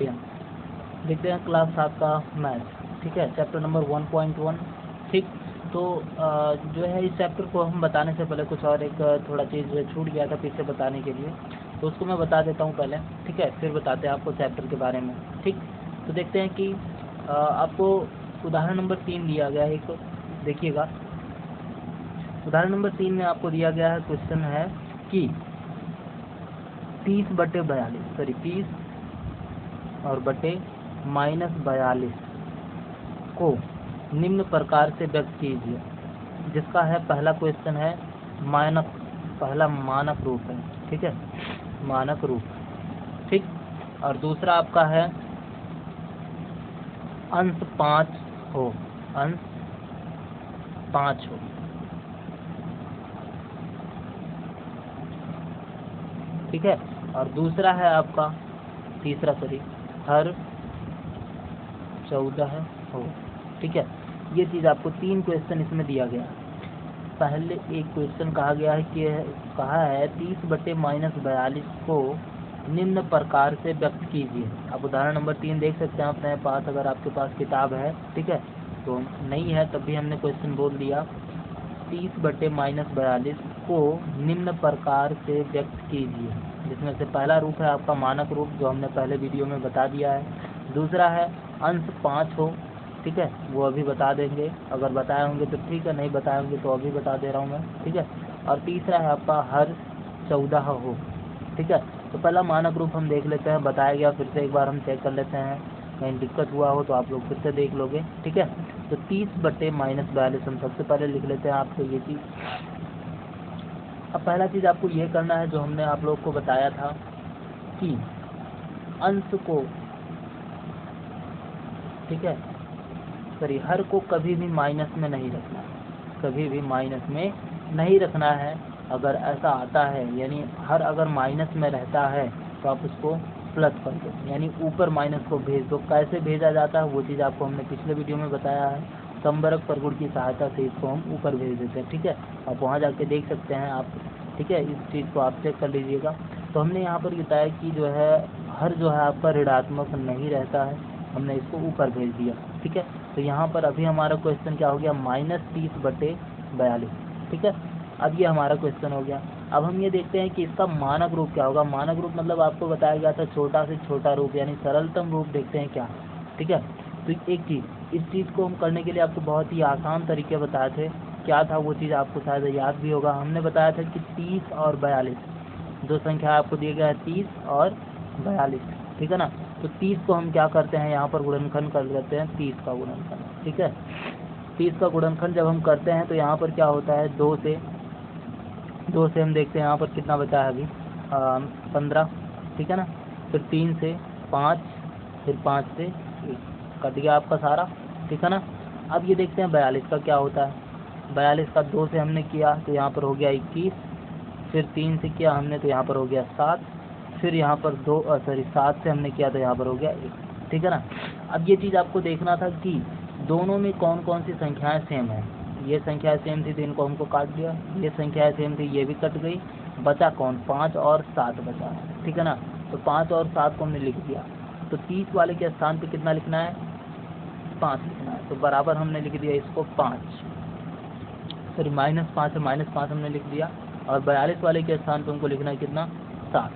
बढ़िया। देखते हैं क्लास 7 का मैथ, ठीक है, चैप्टर नंबर 1.1। ठीक, तो जो है इस चैप्टर को हम बताने से पहले कुछ और एक थोड़ा चीज़ छूट गया था पीछे बताने के लिए, तो उसको मैं बता देता हूँ पहले, ठीक है, फिर बताते हैं आपको चैप्टर के बारे में। ठीक, तो देखते हैं कि आपको उदाहरण नंबर 3 दिया गया है। एक देखिएगा, उदाहरण नंबर 3 में आपको दिया गया है, क्वेश्चन है कि 30/42 सॉरी 30 और बटे -42 को निम्न प्रकार से व्यक्त कीजिए, जिसका है पहला क्वेश्चन है पहला मानक रूप है, ठीक है, मानक रूप। ठीक, और दूसरा आपका है अंश 5 हो, अंश 5 हो। ठीक है, और दूसरा है आपका तीसरा सॉरी हर 14 हो। ठीक है, ये चीज़ आपको 3 क्वेश्चन इसमें दिया गया है। पहले एक क्वेश्चन कहा गया है कि कहा है 30/42 को निम्न प्रकार से व्यक्त कीजिए। आप उदाहरण नंबर 3 देख सकते हैं अपने पास, अगर आपके पास किताब है, ठीक है, तो नहीं है तब भी हमने क्वेश्चन बोल दिया 30/42 को निम्न प्रकार से व्यक्त कीजिए, जिसमें से पहला रूप है आपका मानक रूप, जो हमने पहले वीडियो में बता दिया है। दूसरा है अंश 5 हो, ठीक है, वो अभी बता देंगे, अगर बताए होंगे तो ठीक है, नहीं बताए होंगे तो अभी बता दे रहा हूँ मैं, ठीक है। और तीसरा है आपका हर 14 हो, ठीक है। तो पहला मानक रूप हम देख लेते हैं, बताया गया, फिर से एक बार हम चेक कर लेते हैं, कहीं दिक्कत हुआ हो तो आप लोग फिर से देख लोगे, ठीक है। तो 30/42 हम सबसे पहले लिख लेते हैं आपको ये चीज़। अब पहला चीज़ आपको ये करना है जो हमने आप लोग को बताया था कि अंश को, ठीक है, सॉरी हर को कभी भी माइनस में नहीं रखना है, कभी भी माइनस में नहीं रखना है। अगर ऐसा आता है, यानी हर अगर माइनस में रहता है तो आप उसको प्लस कर दो, यानी ऊपर माइनस को भेज दो। कैसे भेजा जाता है वो चीज़ आपको हमने पिछले वीडियो में बताया है, समवर्ग परगुण की सहायता से इसको हम ऊपर भेज देते हैं, ठीक है। आप वहाँ जाके देख सकते हैं आप, ठीक है, इस चीज़ को आप चेक कर लीजिएगा। तो हमने यहाँ पर बताया कि जो है हर जो है आपका ऋणात्मक नहीं रहता है, हमने इसको ऊपर भेज दिया, ठीक है। तो यहाँ पर अभी हमारा क्वेश्चन क्या हो गया, -30/42, ठीक है। अब ये हमारा क्वेश्चन हो गया। अब हम ये देखते हैं कि इसका मानक रूप क्या होगा। मानक रूप मतलब आपको बताया गया था छोटा से छोटा रूप, यानी सरलतम रूप देखते हैं क्या, ठीक है। तो एक चीज़, इस चीज़ को हम करने के लिए आपको बहुत ही आसान तरीके बताए थे, क्या था वो चीज़ आपको शायद याद भी होगा। हमने बताया था कि 30 और 42 दो संख्या आपको दिए गया है, 30 और 42, ठीक है ना। तो 30 को हम क्या करते हैं, यहाँ पर गुणनखंड कर लेते हैं, 30 का गुणनखंड, ठीक है। 30 का गुणनखंड जब हम करते हैं तो यहाँ पर क्या होता है, 2 से हम देखते हैं यहाँ पर कितना बचा है अभी, 15, ठीक है ना। फिर 3 से 5, फिर 5 से 1, कट गया आपका सारा, ठीक है ना। अब ये देखते हैं 42 का क्या होता है। 42 का 2 से हमने किया तो यहाँ पर हो गया 21, फिर 3 से किया हमने तो यहाँ पर हो गया 7, फिर यहाँ पर 7 से हमने किया तो यहाँ पर हो गया 1, ठीक है ना। अब ये चीज़ आपको देखना था कि दोनों में कौन कौन सी संख्याएं सेम है। ये संख्याएं सेम थी तो इनको हमको काट दिया, ये संख्याएं सेम थी ये भी कट गई, बचा कौन, 5 और 7 बचा, ठीक है ना। तो 5 और 7 को हमने लिख दिया, तो 30 वाले के स्थान पे कितना लिखना है, 5 लिखना है। तो बराबर हमने लिख दिया इसको 5, सॉरी -5 है, -5 हमने लिख दिया, और 42 वाले के स्थान पे हमको लिखना है कितना, 7,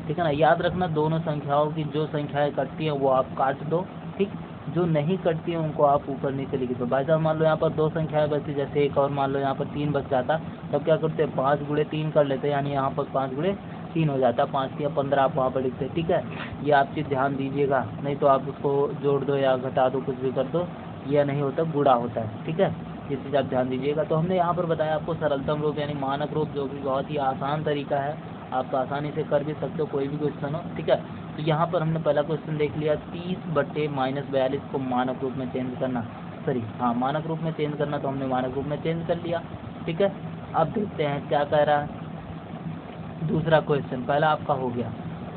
ठीक है ना। याद रखना दोनों संख्याओं की जो संख्याएं कटती हैं वो आप काट दो, ठीक, जो नहीं कटती हैं उनको आप ऊपर नीचे लिख दो। बाई चांस मान लो यहाँ पर 2 संख्याएं बचती, जैसे एक और मान लो यहाँ पर 3 बच जाता, तब क्या करते हैं 5 गुणे 3 कर लेते हैं, यानी यहाँ पर 5 गुणे 3 हो जाता, 5 या 15 आप वहाँ पर लिखते हैं, ठीक है। ये आप चीज़ ध्यान दीजिएगा, नहीं तो आप उसको जोड़ दो या घटा दो, कुछ भी कर दो, यह नहीं होता, गुणा होता है, ठीक है। ये चीज़ आप ध्यान दीजिएगा। तो हमने यहाँ पर बताया आपको सरलतम रूप यानी मानक रूप, जो कि बहुत ही आसान तरीका है, आप आसानी से कर भी सकते हो कोई भी क्वेश्चन हो, ठीक है। तो यहाँ पर हमने पहला क्वेश्चन देख लिया, 30/42 को मानक रूप में चेंज करना, सॉरी हाँ मानक रूप में चेंज करना, तो हमने मानक रूप में चेंज कर लिया, ठीक है। अब देखते हैं क्या कह रहा है दूसरा क्वेश्चन। पहला आपका हो गया,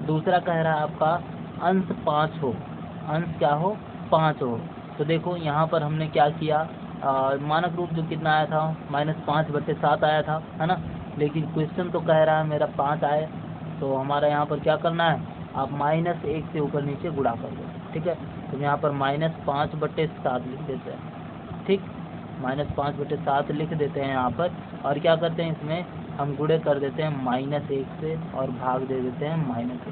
दूसरा कह रहा है आपका अंश 5 हो, अंश क्या हो, 5 हो। तो देखो यहाँ पर हमने क्या किया, मानक रूप जो कितना आया था, -5/7 आया था, है ना। लेकिन क्वेश्चन तो कह रहा है मेरा 5 आए, तो हमारा यहाँ पर क्या करना है, आप -1 से ऊपर नीचे गुणा कर दो, ठीक है। तो यहाँ पर -5/7 लिख देते हैं, ठीक, -5/7 लिख देते हैं यहाँ पर। और क्या करते हैं, इसमें हम गुणे कर देते हैं -1 से और भाग दे देते हैं -1 से,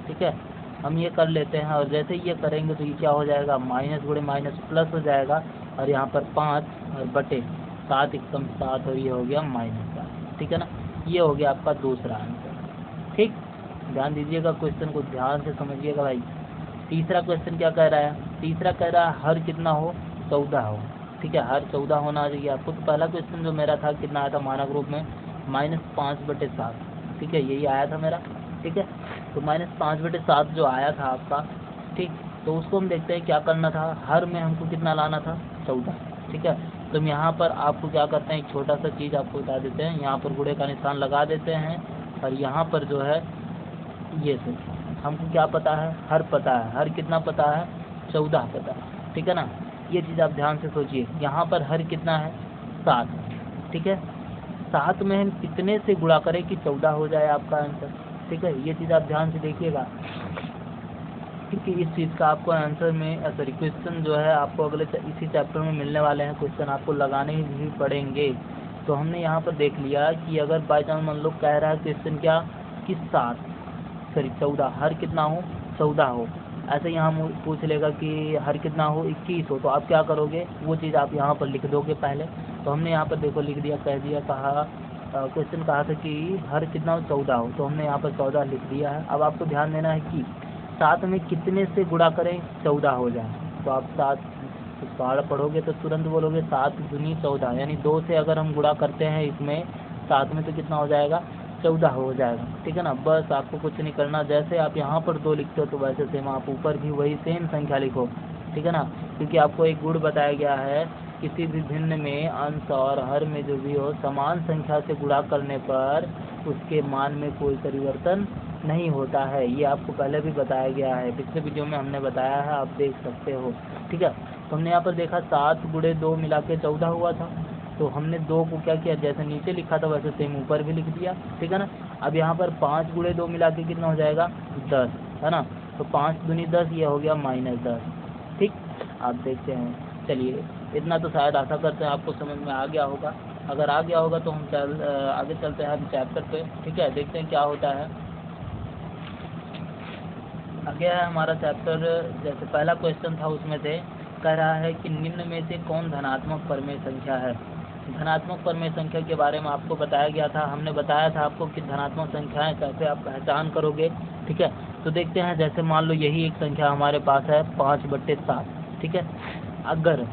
ठीक है। हम ये कर लेते हैं और जैसे ही ये करेंगे तो ये क्या हो जाएगा, माइनस गुणे माइनस प्लस हो जाएगा। और यहाँ पर 5 और बटे 7 एकम 7 और ये हो गया -7, ठीक है ना। ये हो गया आपका दूसरा आंसर, ठीक। ध्यान दीजिएगा, क्वेश्चन को ध्यान से समझिएगा भाई। तीसरा क्वेश्चन क्या कह रहा है, तीसरा कह रहा है हर कितना हो, 14 हो, ठीक है। हर 14 होना चाहिए आपको। तो पहला क्वेश्चन जो मेरा था कितना आया था मानक रूप में, -5/7, ठीक है, यही आया था मेरा, ठीक है। तो -5/7 जो आया था आपका, ठीक, तो उसको हम देखते हैं क्या करना था। हर में हमको कितना लाना था, 14, ठीक है। तो हम यहाँ पर आपको क्या करते हैं, एक छोटा सा चीज़ आपको बता देते हैं। यहाँ पर गुणे का निशान लगा देते हैं और यहाँ पर जो है ये से हमको क्या पता है, हर पता है। हर कितना पता है, 14 पता है, ठीक है ना। ये चीज़ आप ध्यान से सोचिए। यहाँ पर हर कितना है, 7, ठीक है। 7 में हम कितने से गुणा करें कि 14 हो जाए आपका आंसर, ठीक है। ये चीज़ आप ध्यान से देखिएगा, क्योंकि इस चीज़ का आपको आंसर में सॉरी क्वेश्चन जो है आपको अगले इसी चैप्टर में मिलने वाले हैं। क्वेश्चन आपको लगाने ही भी पड़ेंगे। तो हमने यहाँ पर देख लिया कि अगर बाई चांस मान लो कह रहा है क्वेश्चन क्या कि 14, हर कितना हो, 14 हो। ऐसे यहाँ पूछ लेगा कि हर कितना हो, 21 हो। तो आप क्या करोगे, वो चीज़ आप यहाँ पर लिख दोगे पहले। तो हमने यहाँ पर देखो लिख दिया, कह दिया, कहा क्वेश्चन कहा था कि हर कितना हो, 14 हो। तो हमने यहाँ पर 14 लिख दिया है। अब आपको ध्यान देना है कि 7 में कितने से गुणा करें 14 हो जाए। तो आप 7 पहाड़ पढ़ोगे तो तुरंत बोलोगे 7 दूनी 14, यानी 2 से अगर हम गुणा करते हैं इसमें 7 में तो कितना हो जाएगा, 14 हो जाएगा, ठीक है ना। बस आपको कुछ नहीं करना, जैसे आप यहाँ पर 2 लिखते हो तो वैसे सेम आप ऊपर भी वही सेम संख्या लिखो, ठीक है ना। क्योंकि आपको एक गुण बताया गया है, किसी भी भिन्न में अंश और हर में जो भी हो समान संख्या से गुणा करने पर उसके मान में कोई परिवर्तन नहीं होता है। ये आपको पहले भी बताया गया है, पिछले वीडियो में हमने बताया है, आप देख सकते हो, ठीक है। तो हमने यहाँ पर देखा 7 गुणे 2 मिला के 14 हुआ था। तो हमने 2 को क्या किया, जैसे नीचे लिखा था वैसे सेम ऊपर भी लिख दिया, ठीक है ना। अब यहाँ पर 5 गुणे 2 मिला के कितना हो जाएगा, 10, है ना। तो 5 दूनी 10, ये हो गया -10, ठीक। आप देखते हैं, चलिए इतना तो शायद आशा करते हैं आपको समझ में आ गया होगा। अगर आ गया होगा तो हम आगे चलते हैं हम चैप्टर पे, ठीक है। देखते हैं क्या होता है आगे है हमारा चैप्टर। जैसे पहला क्वेश्चन था उसमें से कह रहा है कि निम्न में से कौन धनात्मक परमेय संख्या है। धनात्मक परमेय संख्या के बारे में आपको बताया गया था। हमने बताया था आपको कि धनात्मक संख्याएं कैसे आप पहचान करोगे, ठीक है। तो देखते हैं, जैसे मान लो यही एक संख्या हमारे पास है 5/7, ठीक है। अगर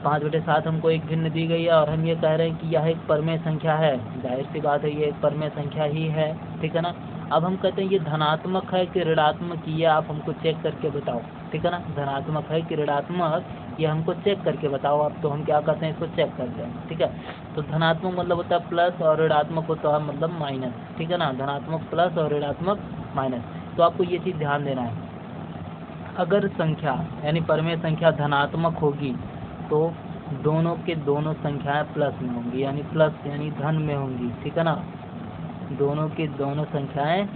5/7 हमको एक भिन्न दी गई है और हम ये कह रहे हैं कि यह एक परमेय संख्या है, जाहिर सी बात है ये एक परमेय संख्या ही है, ठीक है ना। अब हम कहते हैं ये धनात्मक है कि ऋणात्मक, ये आप हमको चेक करके बताओ, ठीक है ना। धनात्मक है कि ऋणात्मक, ये हमको चेक करके बताओ आप। तो हम क्या करते हैं, इसको चेक करते हैं, ठीक है। तो धनात्मक मतलब होता है प्लस और ऋणात्मक होता है मतलब माइनस, ठीक है ना। धनात्मक प्लस और ऋणात्मक माइनस। तो आपको ये चीज़ ध्यान देना है, अगर संख्या यानी परमेय संख्या धनात्मक होगी तो दोनों के दोनों संख्याएं प्लस में होंगी, यानी प्लस यानी धन में होंगी, ठीक है ना। दोनों की दोनों संख्याएं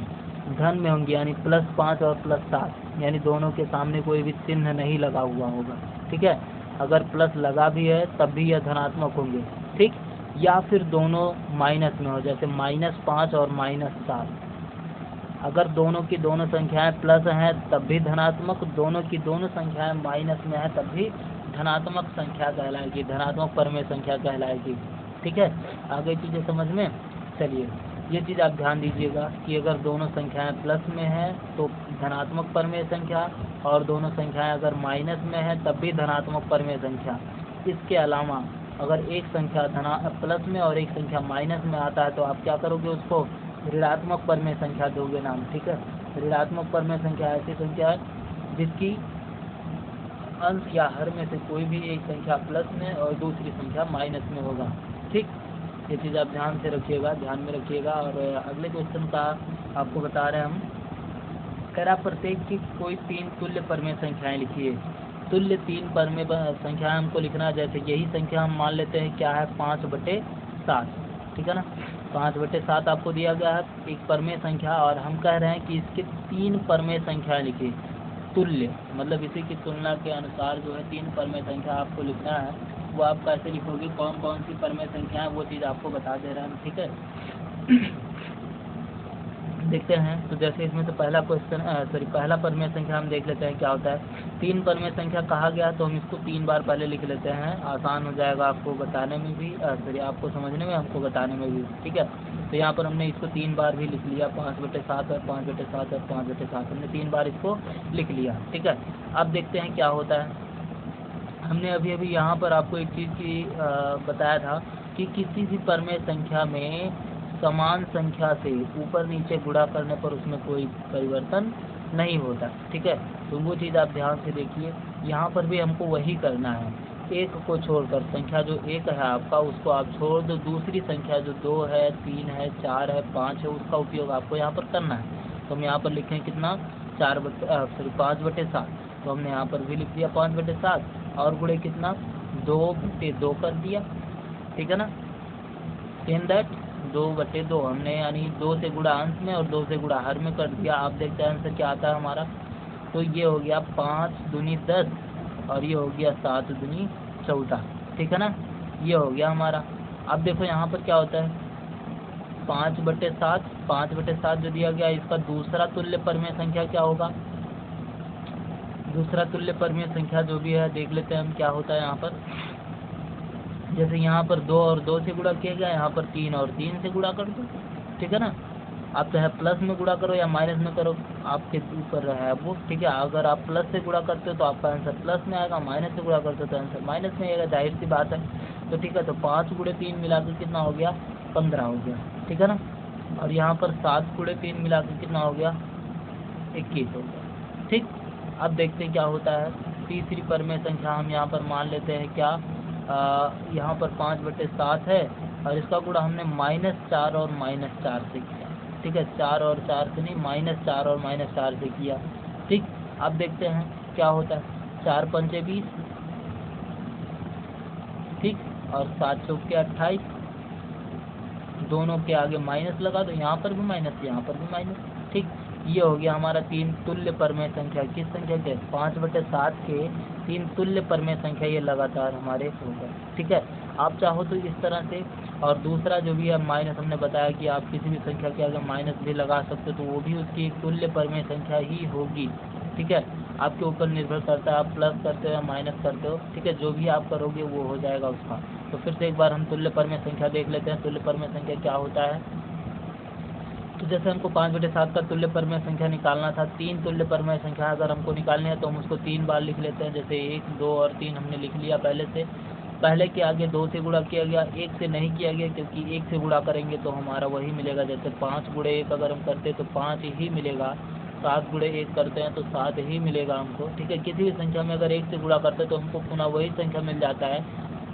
धन में होंगी, यानी +5 और +7, यानी दोनों के सामने कोई भी चिन्ह नहीं लगा हुआ होगा, ठीक है। अगर प्लस लगा भी है तब भी यह धनात्मक होंगे, ठीक। या फिर दोनों माइनस में हो, जैसे -5 और -7। अगर दोनों की दोनों संख्याएं प्लस हैं तब भी धनात्मक, दोनों की दोनों संख्याएं माइनस में हैं तब भी धनात्मक संख्या कहलाएगी, धनात्मक परमेय संख्या कहलाएगी, ठीक है। आगे चीज़ें समझ में, चलिए ये चीज़ आप ध्यान दीजिएगा कि अगर दोनों संख्याएं प्लस में हैं तो धनात्मक परमेय संख्या, और दोनों संख्याएं अगर माइनस में हैं तब भी धनात्मक परमेय संख्या। इसके अलावा अगर एक संख्या प्लस में और एक संख्या माइनस में आता है तो आप क्या करोगे, उसको ऋणात्मक परमेय संख्या दोगे नाम, ठीक है। ऋणात्मक परमेय संख्या ऐसी संख्या है जिसकी अंश या हर में से कोई भी एक संख्या प्लस में और दूसरी संख्या माइनस में होगा, ठीक। ये चीज़ आप ध्यान से रखिएगा, ध्यान में रखिएगा। और अगले क्वेश्चन का आपको बता रहे हैं हम, कह रहा प्रत्येक की कोई 3 तुल्य परमेय संख्याएं लिखिए। तुल्य 3 परमेय संख्याएं हमको लिखना है। जैसे यही संख्या हम मान लेते हैं क्या है, 5/7, ठीक है ना। 5/7 आपको दिया गया है एक परमेय संख्या, और हम कह रहे हैं कि इसके 3 परमेय संख्या लिखिए तुल्य, मतलब इसी की तुलना के अनुसार जो है 3 परमेय संख्या आपको लिखना है। वो आप कैसे लिखोगे, कौन कौन सी परमेय संख्या है वो चीज़ आपको बता दे रहे हैं, ठीक है। देखते हैं, तो जैसे इसमें तो पहला परमेय संख्या हम देख लेते हैं क्या होता है। 3 परमेय संख्या कहा गया तो हम इसको 3 बार पहले लिख लेते हैं, आसान हो जाएगा आपको बताने में भी, आपको समझने में, हमको बताने में भी, ठीक है। तो यहाँ पर हमने इसको 3 बार भी लिख लिया, 5/7 और 5/7 और 5/7 हमने 3 बार इसको लिख लिया, ठीक है। अब देखते हैं क्या होता है। हमने अभी अभी यहाँ पर आपको एक चीज़ की बताया था कि किसी भी परमेय संख्या में समान संख्या से ऊपर नीचे गुणा करने पर उसमें कोई परिवर्तन नहीं होता, ठीक है। तो वो चीज़ आप ध्यान से देखिए, यहाँ पर भी हमको वही करना है। एक को छोड़कर, संख्या जो 1 है आपका उसको आप छोड़ दो, दूसरी संख्या जो 2 है, 3 है, 4 है, 5 है, उसका उपयोग आपको यहाँ पर करना है। तो हम यहाँ पर लिखें कितना, 5/7। तो हमने यहाँ पर भी लिख दिया 5/7, और गुणे कितना, 2/2 कर दिया, ठीक है ना। इन दैट 2/2 हमने यानी 2 से गुणा अंश में और 2 से गुणा हर में कर दिया। आप देखते हैं आंसर क्या आता है हमारा। तो ये हो गया 5 दूनी 10 और ये हो गया 7 दूनी 14, ठीक है ना। ये हो गया हमारा। अब देखो यहाँ पर क्या होता है, 5/7 जो दिया गया इसका दूसरा तुल्य परमेय संख्या क्या होगा। दूसरा तुल्य परमेय संख्या जो भी है देख लेते हैं हम क्या होता है यहाँ पर। जैसे यहाँ पर 2 और 2 से गुणा किया गया, यहाँ पर 3 और 3 से गुणा कर दो, ठीक है ना। आप चाहे प्लस में गुणा करो या माइनस में करो, आपके ऊपर है वो, ठीक है। अगर आप प्लस से गुणा करते हो तो आपका आंसर प्लस में आएगा, माइनस से गुणा करते हो तो आंसर माइनस में आएगा, जाहिर सी बात है। तो ठीक है, तो 5 गुणे 3 मिलाकर कितना हो गया, 15 हो गया, ठीक है ना। और यहाँ पर 7 गुणे 3 मिलाकर कितना हो गया, 21 हो गया, ठीक। अब देखते हैं क्या होता है। तीसरी परमेय संख्या हम यहाँ पर मान लेते हैं क्या, यहाँ पर 5/7 है और इसका गुणा हमने -4 और -4 से किया, ठीक है। 4 और 4 से नहीं, -4 और -4 से किया, ठीक। अब देखते हैं क्या होता है। 4 पंचे 20, ठीक, और 7 चौके 28, दोनों के आगे माइनस लगा दो, यहाँ पर भी माइनस, यहाँ पर भी माइनस, ठीक। ये हो गया हमारा 3 तुल्य परमेय संख्या। किस संख्या के, 5/7 के 3 तुल्य परमेय संख्या ये लगातार हमारे हो गए, ठीक है। आप चाहो तो इस तरह से, और दूसरा जो भी है माइनस, हमने बताया कि आप किसी भी संख्या के अगर माइनस भी लगा सकते हो तो वो भी उसकी एक तुल्य परमेय संख्या ही होगी, ठीक है। आपके ऊपर निर्भर करता है आप प्लस करते हो या माइनस करते हो, ठीक है। जो भी आप करोगे वो हो जाएगा उसका। तो फिर से एक बार हम तुल्य परमेय संख्या देख लेते हैं। तुल्य परमेय संख्या क्या होता है। तो जैसे हमको 5/7 का तुल्य परमेय संख्या निकालना था, 3 तुल्य परमेय संख्या अगर हमको निकालनी है तो हम उसको 3 बार लिख लेते हैं। जैसे 1, 2 और 3 हमने लिख लिया पहले से। पहले के आगे 2 से गुणा किया गया, 1 से नहीं किया गया, क्योंकि 1 से गुणा करेंगे तो हमारा वही मिलेगा। जैसे 5 गुणे 1 अगर हम करते तो 5 ही मिलेगा, 7 गुणे 1 करते हैं तो 7 ही मिलेगा हमको, ठीक है। किसी भी संख्या में अगर 1 से गुणा करते हैं तो हमको पुनः वही संख्या मिल जाता है।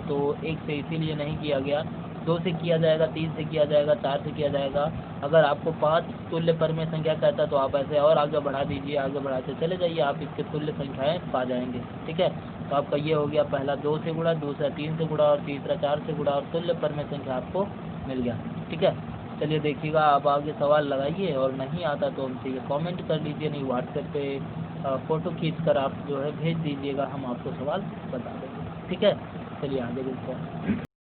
तो 1 से इसीलिए नहीं किया गया, 2 से किया जाएगा, 3 से किया जाएगा, 4 से किया जाएगा। अगर आपको 5 तुल्य परमेय संख्या कहता है तो आप ऐसे और आगे बढ़ा दीजिए, आगे बढ़ाते चले जाइए, आप इसके तुल्य संख्याएं पा जाएंगे, ठीक है। तो आपका ये हो गया, पहला 2 से गुणा, दूसरा 3 से गुणा और तीसरा 4 से गुणा, और तुल्य परमेय संख्या आपको मिल गया, ठीक है। चलिए देखिएगा, आप आगे सवाल लगाइए, और नहीं आता तो हमसे ये कॉमेंट कर लीजिए, नहीं व्हाट्सएप पे फ़ोटो खींच कर आप जो है भेज दीजिएगा, हम आपको सवाल बता देंगे, ठीक है। चलिए आगे देखते हैं।